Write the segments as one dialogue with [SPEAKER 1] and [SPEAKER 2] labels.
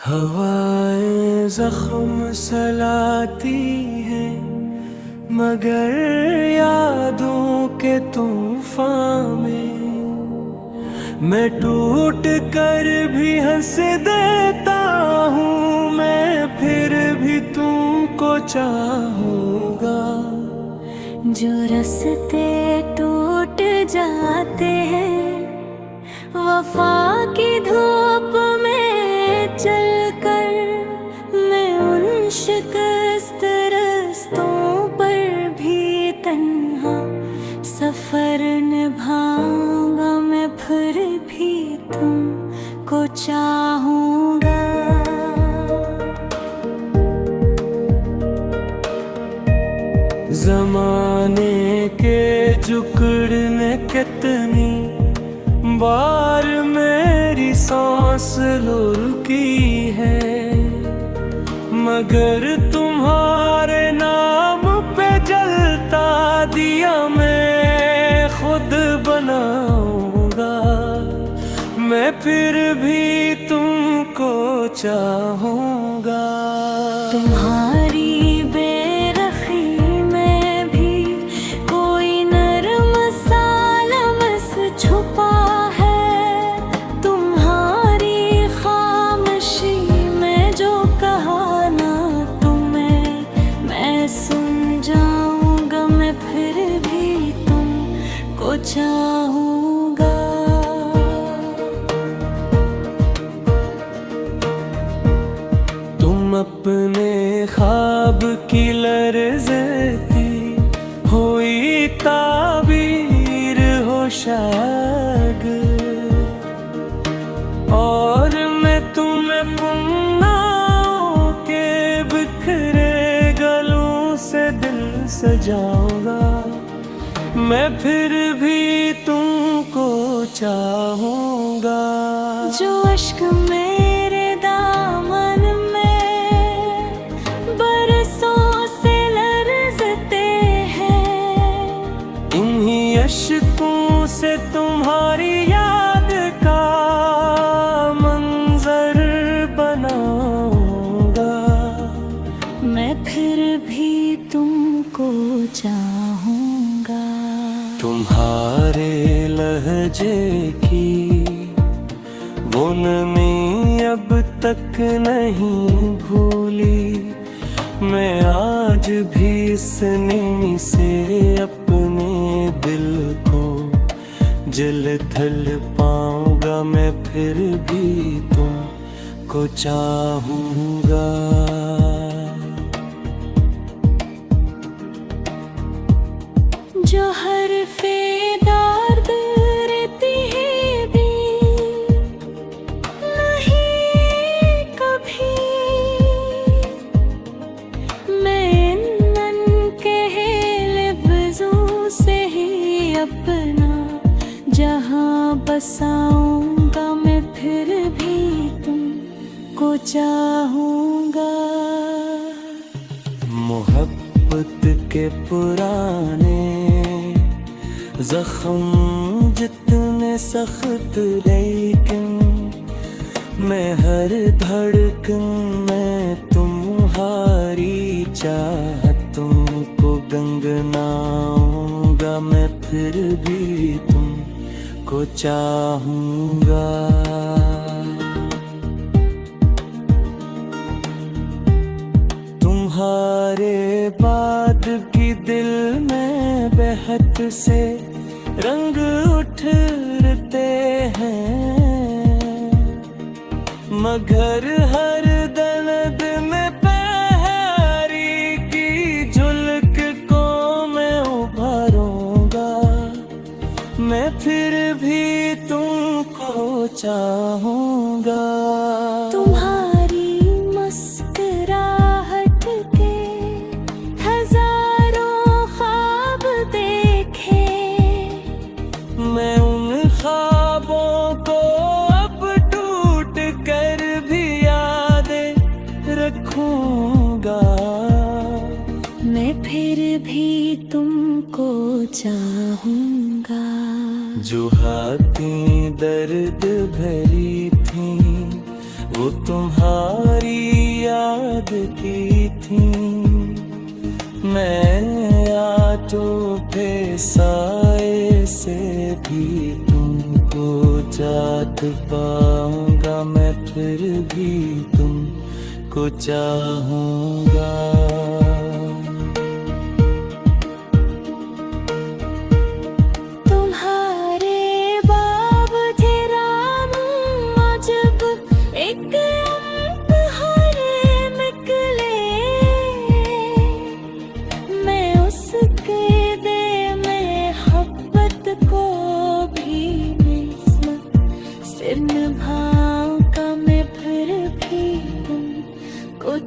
[SPEAKER 1] हवाएं जख्म सलाती हैं, मगर यादों के तूफान में मैं टूट कर भी हंस देता हूँ। मैं फिर भी तुमको चाहूँगा।
[SPEAKER 2] जो रास्ते टूट जाते हैं वफा की धूप में चलकर, मैं उन शिकस्त रास्तों पर भी तन्हा सफर निभाऊंगा। मैं फिर भी तुमको चाहूँगा।
[SPEAKER 1] ज़माने के जुकड़ने कितनी बार मेरी सांस रुकी है, मगर तुम्हारे नाम पे जलता दिया मैं खुद बनाऊंगा। मैं फिर भी तुमको चाहूँगा।
[SPEAKER 2] तुम्हारी बेरखी में भी कोई नरम सा लम्स छुपा है। तुम्हारी खामोशी में जो कहा ना तुम्हें मैं सुन जाऊंगा। मैं फिर भी तुमको चाहूँगा।
[SPEAKER 1] अपने ख्वाब की लर्ज़ती हुई ताबीर हो शायद, और मैं तुम्हें पुन्नाओं के बिखरे गलों से दिल सजाऊंगा। मैं फिर भी तुमको चाहूँगा।
[SPEAKER 2] जो अश्क मेरे दामन
[SPEAKER 1] अश्कों से तुम्हारी याद का मंजर बनाऊंगा।
[SPEAKER 2] मैं फिर भी तुमको चाहूँगा।
[SPEAKER 1] तुम्हारे लहजे की वो नमी अब तक नहीं भूली। मैं आज भी इस नमी से अपने दिल को जल थल पाऊंगा। मैं फिर भी तुमको चाहूँगा।
[SPEAKER 2] जो हर फेदार रहती है भी नहीं कभी, मैं नन के लफ्ज़ों से ही अपना जहां बसाऊंगा। मैं फिर भी तुमको चाहूँगा।
[SPEAKER 1] मोहब्बत के पुराने जख्म जितने सख्त, लेकिन मैं हर धड़कन में तुम्हारी चाहतों को गंगनाऊंगा। मैं फिर भी तुमको चाहूँगा। तुम्हारे बाद भी दिल में बेहद से रंग उठते हैं, मगर हर दर्द में पहरी की झुलक को मैं उभारूंगा। मैं फिर भी तुमको चाहूँगा।
[SPEAKER 2] तुम्हारी मुस्कुराहट के हजारों ख्वाब देखे,
[SPEAKER 1] मैं उन ख्वाबों को अब टूट कर भी यादें रखूंगा।
[SPEAKER 2] मैं फिर भी तुमको चाहूँगा।
[SPEAKER 1] जो हाथें दर्द भरी थीं वो तुम्हारी याद की थी। मैं आंचों पे साए से भी तुमको चाहत पाऊंगा, मैं फिर भी तुमको चाहूंगा।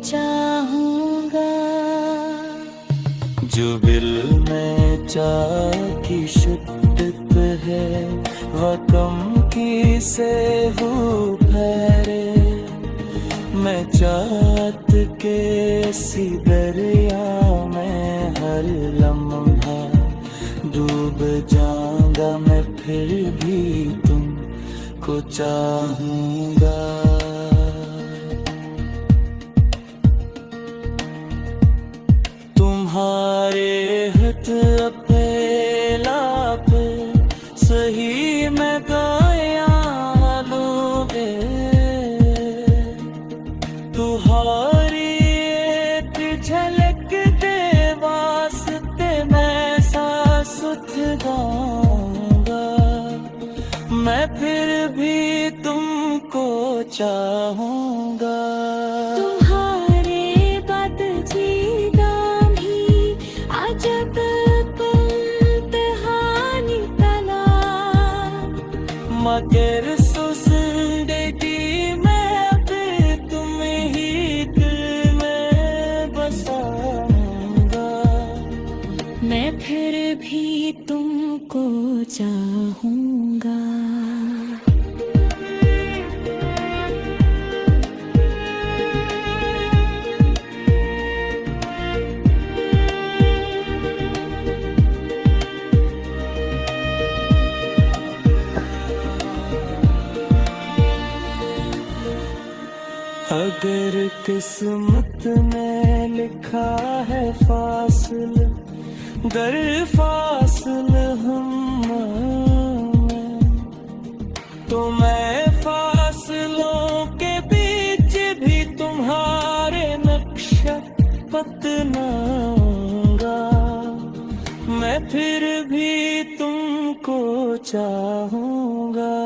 [SPEAKER 2] चाहूंगा
[SPEAKER 1] जो दिल में चाह की शिद्दत है, वह कम की से हो ठहरे। मैं चाहत के सी दरिया में हर लम्हा डूब जाऊंगा, मैं फिर भी तुमको चाहूंगा। तुम्हारे हथ पे लाप सही मैं गाया लूँगे, तुम्हारी एक झलक दे वास्ते मैं सासुत गाऊंगा। मैं फिर भी तुमको चाहूंगा। मगर सुसंदेती मैं अब तुम ही दिल में बसाऊंगा।
[SPEAKER 2] मैं फिर भी तुमको चाहूंगा।
[SPEAKER 1] अगर किस्मत में लिखा है फासिल दर फासिल हम, तो मैं फासलों के बीच भी तुम्हारे नक्शा बदलूंगा। मैं फिर भी तुमको चाहूंगा।